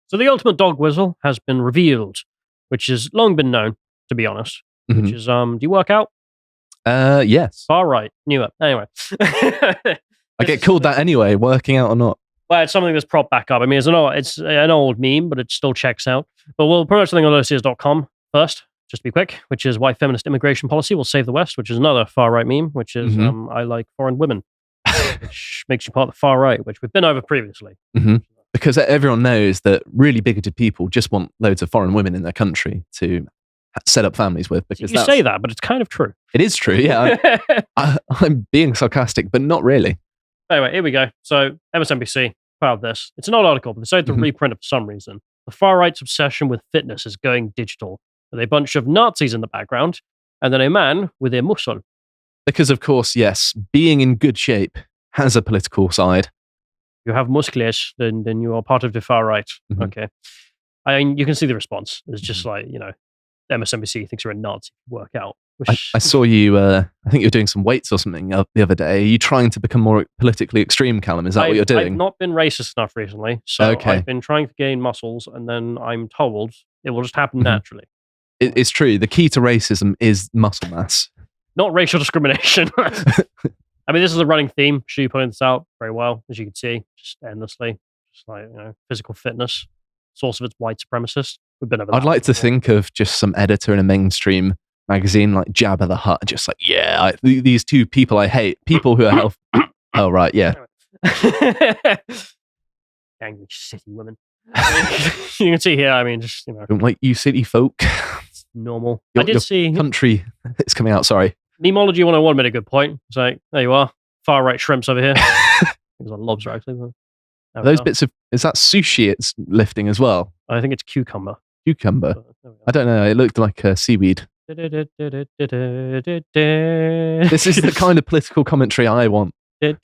So the ultimate dog whistle has been revealed, which has long been known, to be honest. Which is, do you work out? Yes. Far right. Knew it. Anyway. I get called that anyway, working out or not. Well, it's something that's propped back up. I mean, it's an old meme, but it still checks out. But we'll promote something on lotus.com first, just to be quick, which is why feminist immigration policy will save the West, which is another far-right meme, which is I like foreign women, which makes you part of the far right, which we've been over previously. Because everyone knows that really bigoted people just want loads of foreign women in their country to set up families with. Because you say that, but it's kind of true. It is true, yeah. I'm being sarcastic, but not really. Anyway, here we go. So MSNBC filed this. It's an old article, but they decided to reprint it for some reason. The far right's obsession with fitness is going digital, with a bunch of Nazis in the background, and then a man with a muscle. Because, of course, yes, being in good shape has a political side. You have muscles, then you are part of the far right. Okay. I mean, you can see the response. It's just like, MSNBC thinks you're a Nazi. Work out. I saw you, I think you're doing some weights or something the other day. Are you trying to become more politically extreme, Callum? Is that what you're doing? I've not been racist enough recently, so I've been trying to gain muscles, and then I'm told it will just happen naturally. It's true. The key to racism is muscle mass. Not racial discrimination. I mean, this is a running theme. Shu pointed this out very well, as you can see, just endlessly. Just like, physical fitness. Source of its white supremacist. We've been over that. I'd like to think of just some editor in a mainstream magazine like Jabba the Hutt, just like, these two people I hate, people who are healthy. Oh, right, yeah. Angry city women. You can see here, I mean, just, Don't like you city folk. It's normal. I did see... Country, it's coming out, sorry. Memology 101 made a good point. It's like, there you are. Far right shrimps over here. There's a lobster, actually. Those bits of... Is that sushi it's lifting as well? I think it's cucumber. Cucumber? I don't know. It looked like seaweed. This is the kind of political commentary I want. It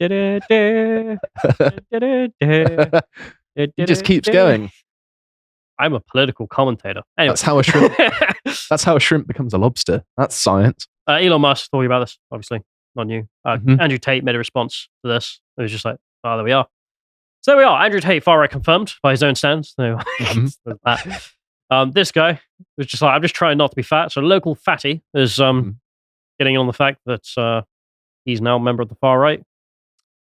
just keeps going. I'm a political commentator. Anyway. That's how a shrimp becomes a lobster. That's science. Elon Musk talking about this, obviously, not new. Andrew Tate made a response to this. It was just like, there we are. So there we are. Andrew Tate, far right confirmed by his own stance. So, this guy was just like, I'm just trying not to be fat. So local fatty is getting on the fact that he's now a member of the far right.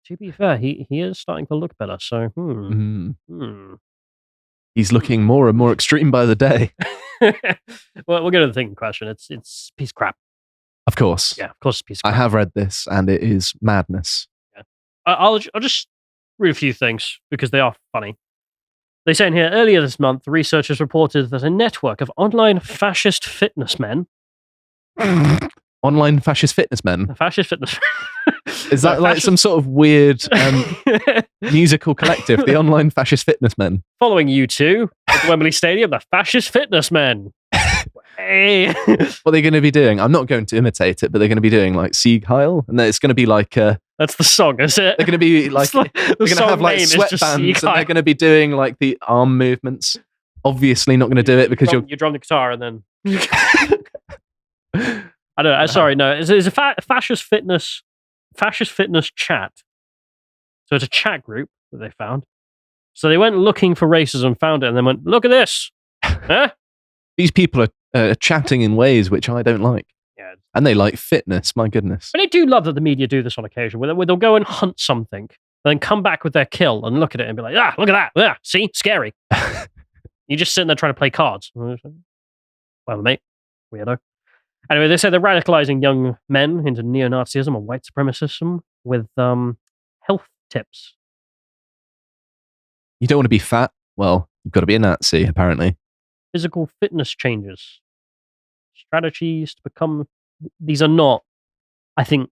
To be fair, he is starting to look better. So, he's looking more and more extreme by the day. Well, we'll get to the thing in question. It's a piece of crap. Of course. Yeah, of course it's a piece of crap. I have read this, and it is madness. Yeah. I'll just read a few things, because they are funny. They say in here, earlier this month, researchers reported that a network of online fascist fitness men... Online fascist fitness men? Fascist fitness Is that like some sort of weird musical collective, the online fascist fitness men? Following U2 at Wembley Stadium, the fascist fitness men. Hey. What are they going to be doing? I'm not going to imitate it, but they're going to be doing like Sieg Heil, and it's going to be like... That's the song, is it? They're going to be like... they're going to have like sweatbands, and they're going to be doing like the arm movements. Obviously not going to do it because you drum the guitar and then... I don't know. Sorry, no. It's a fascist fitness chat. So it's a chat group that they found. So they went looking for racism, found it, and then went, look at this. Huh? These people are chatting in ways which I don't like. Yeah. And they like fitness, my goodness. But I do love that the media do this on occasion, where they'll go and hunt something, and then come back with their kill and look at it and be like, look at that. See? Scary. You're just sitting there trying to play cards. Well, mate. Weirdo. Anyway, they say they're radicalizing young men into neo-Nazism and white supremacism with health tips. You don't want to be fat? Well, you've got to be a Nazi, apparently. Physical fitness changes. Strategies to become... These are not... I think...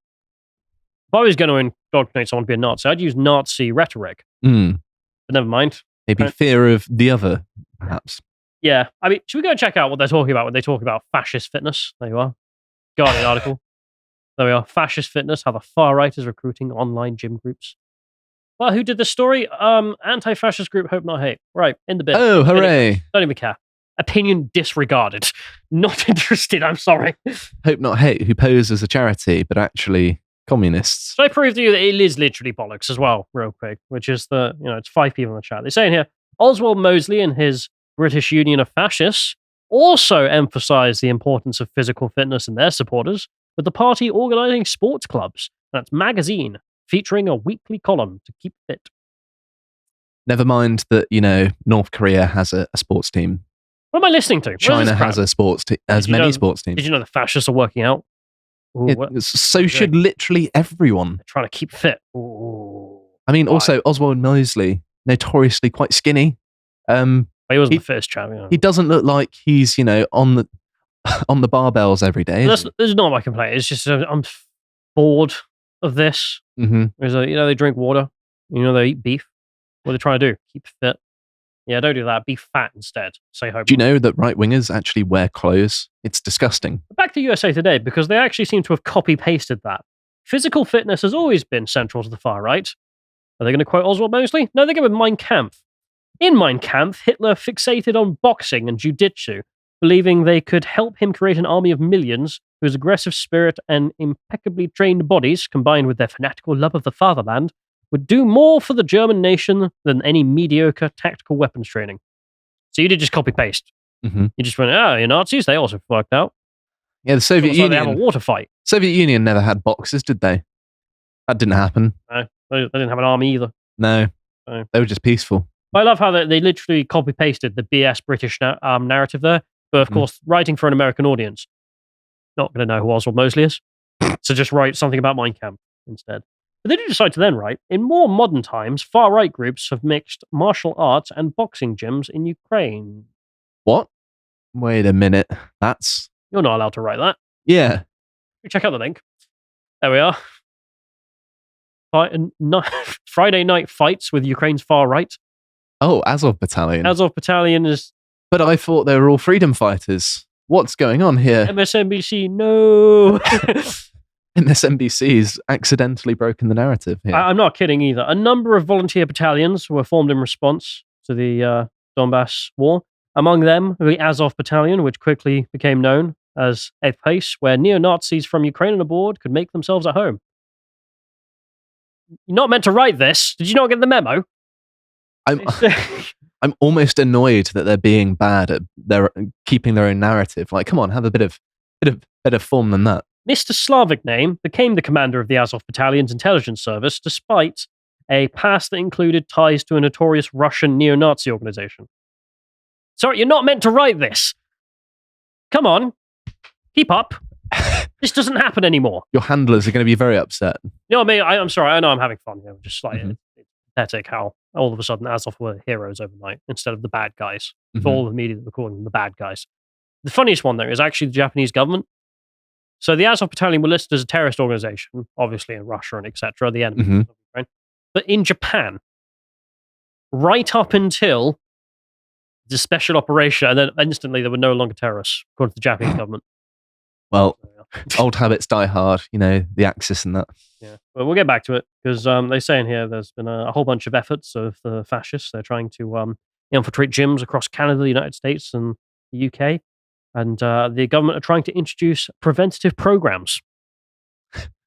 If I was going to indoctrinate someone to be a Nazi, I'd use Nazi rhetoric. But never mind. Maybe fear of the other, perhaps. Yeah, I mean, should we go and check out what they're talking about when they talk about fascist fitness? There you are. Go on the article. There we are. Fascist fitness, how the far right is recruiting online gym groups. Well, who did this story? Anti-fascist group Hope Not Hate. Right, in the bin. Oh, hooray. Don't even care. Opinion disregarded. Not interested, I'm sorry. Hope Not Hate, who pose as a charity, but actually communists. So I prove to you that it is literally bollocks as well, real quick, which is it's 5 people in the chat. They're saying here, Oswald Mosley and his British Union of Fascists also emphasized the importance of physical fitness in their supporters, with the party organizing sports clubs. That's magazine, featuring a weekly column to keep fit. Never mind that, North Korea has a sports team. What am I listening to? China has a sports team, sports teams. Did you know the fascists are working out? Ooh, so should literally everyone. They're trying to keep fit. Ooh, I mean, also Oswald Mosley, notoriously quite skinny. He wasn't the fittest chap. He doesn't look like he's on the barbells every day. This is not my complaint. It's just I'm bored of this. Mm-hmm. They drink water. They eat beef. What are they trying to do? Keep fit. Yeah, don't do that. Be fat instead. Say hope. Do you know that right wingers actually wear clothes? It's disgusting. Back to USA Today, because they actually seem to have copy pasted that. Physical fitness has always been central to the far right. Are they going to quote Oswald Mosley? No, they go with Mein Kampf. In Mein Kampf, Hitler fixated on boxing and jiu-jitsu, believing they could help him create an army of millions whose aggressive spirit and impeccably trained bodies, combined with their fanatical love of the fatherland, would do more for the German nation than any mediocre tactical weapons training. So you did just copy-paste. Mm-hmm. You just went, you're Nazis, they also worked out. Yeah, the Soviet Union... Like they have a water fight. Soviet Union never had boxers, did they? That didn't happen. No, they didn't have an army either. No, they were just peaceful. I love how they literally copy-pasted the BS British narrative there, but of course, writing for an American audience, not going to know who Oswald Mosley is, so just write something about Mein Kampf instead. But they did decide to then write, in more modern times, far-right groups have mixed martial arts and boxing gyms in Ukraine. What? Wait a minute. You're not allowed to write that. Yeah. Check out the link. There we are. Friday night fights with Ukraine's far-right. Oh, Azov Battalion. Azov Battalion is... But I thought they were all freedom fighters. What's going on here? MSNBC, no! MSNBC's accidentally broken the narrative here. I'm not kidding either. A number of volunteer battalions were formed in response to the Donbass war. Among them, the Azov Battalion, which quickly became known as a place where neo-Nazis from Ukraine and abroad could make themselves at home. You're not meant to write this. Did you not get the memo? I'm almost annoyed that they're being bad at keeping their own narrative. Like, come on, have a bit of better form than that. Mr. Slavic name became the commander of the Azov Battalion's intelligence service, despite a past that included ties to a notorious Russian neo-Nazi organization. Sorry, you're not meant to write this. Come on, keep up. This doesn't happen anymore. Your handlers are going to be very upset. I mean, I'm sorry. I know I'm having fun here. Just like it's pathetic how all of a sudden Azov were heroes overnight instead of the bad guys. For all the media that were calling them the bad guys. The funniest one, though, is actually the Japanese government. So the Azov Battalion were listed as a terrorist organization, obviously in Russia and etc., the enemy of Ukraine. But in Japan, right up until the special operation, and then instantly they were no longer terrorists, according to the Japanese government. Well, old habits die hard, the Axis and that. Yeah, but we'll get back to it, because they say in here there's been a whole bunch of efforts of the fascists. They're trying to infiltrate gyms across Canada, the United States, and the UK. And the government are trying to introduce preventative programs.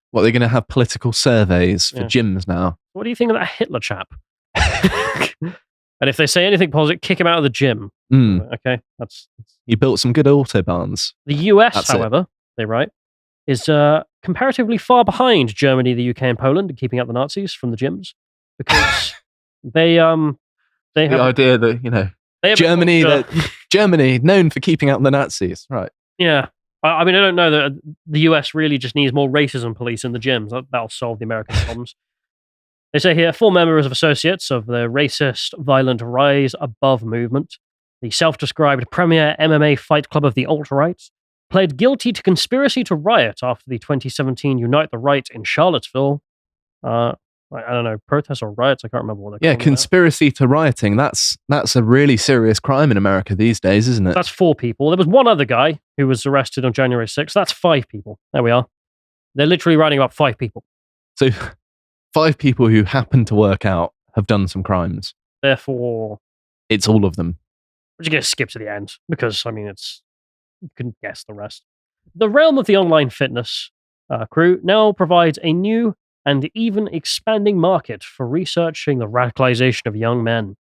What, they're going to have political surveys for gyms now? What do you think of that Hitler chap? And if they say anything positive, kick him out of the gym. Okay, that's... He built some good autobahns. The US, however, they write, is comparatively far behind Germany, the UK, and Poland in keeping out the Nazis from the gyms, because they have the idea that Germany known for keeping out the Nazis, right? Yeah, I mean, I don't know that the US really just needs more racism police in the gyms. That'll solve the American problems. They say here, 4 members of associates of the racist, violent Rise Above movement, the self-described premier MMA fight club of the alt-right, pled guilty to conspiracy to riot after the 2017 Unite the Right in Charlottesville. I don't know, protests or riots, I can't remember what they're calling conspiracy to rioting. That's a really serious crime in America these days, isn't it? That's 4 people. There was one other guy who was arrested on January 6th. That's 5 people. There we are. They're literally writing about 5 people. So 5 people who happen to work out have done some crimes. Therefore, it's all of them. We're just going to skip to the end because, I mean, you can guess the rest. The realm of the online fitness crew now provides a new and even expanding market for researching the radicalization of young men.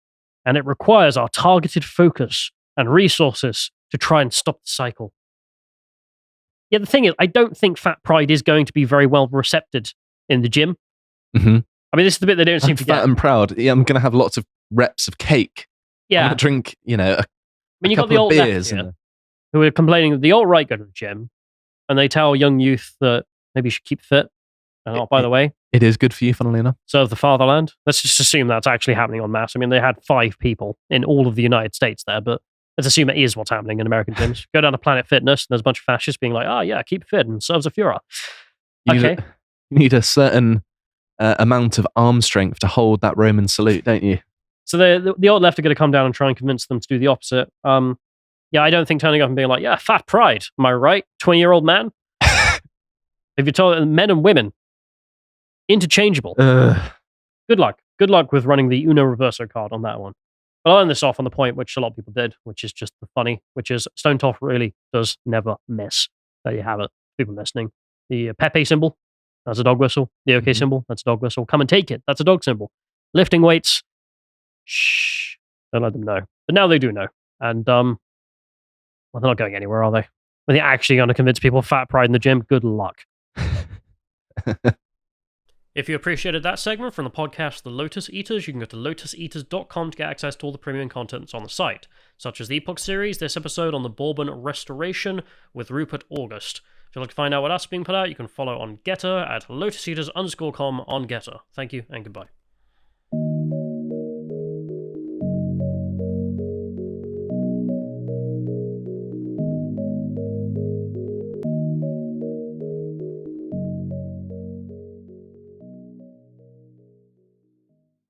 and it requires our targeted focus and resources to try and stop the cycle. Yeah, the thing is, I don't think fat pride is going to be very well received in the gym. Mm-hmm. I mean, this is the bit they don't seem to get. Fat and proud. Yeah, I'm going to have lots of reps of cake. Yeah. I'm going to drink, I mean, you got the couple of alt beers. left here, who are complaining that the alt-right go to the gym, and they tell young youth that maybe you should keep fit. And by the way, it is good for you, funnily enough. Serve the fatherland. Let's just assume that's actually happening en masse. I mean, they had 5 people in all of the United States there, but let's assume it is what's happening in American gyms. Go down to Planet Fitness, and there's a bunch of fascists being like, oh, yeah, keep fit and serves a Führer. You need a certain amount of arm strength to hold that Roman salute, don't you? So the alt left are going to come down and try and convince them to do the opposite. Yeah, I don't think turning up and being like, yeah, fat pride. Am I right? 20-year-old man? If you're told men and women, interchangeable. Good luck. Good luck with running the Uno Reverso card on that one. But I'll end this off on the point which a lot of people did, which is just the funny, which is Stone Tough really does never miss. There you have it, people listening. The Pepe symbol, that's a dog whistle. The OK symbol, that's a dog whistle. Come and take it, that's a dog symbol. Lifting weights, shh, don't let them know. But now they do know. And, well, they're not going anywhere, are they? Are they actually going to convince people of fat pride in the gym? Good luck. If you appreciated that segment from the podcast The Lotus Eaters, you can go to lotuseaters.com to get access to all the premium contents on the site, such as the Epoch series, this episode on the Bourbon Restoration with Rupert August. If you'd like to find out what else is being put out, you can follow on Getter at lotuseaters_com on Getter. Thank you and goodbye.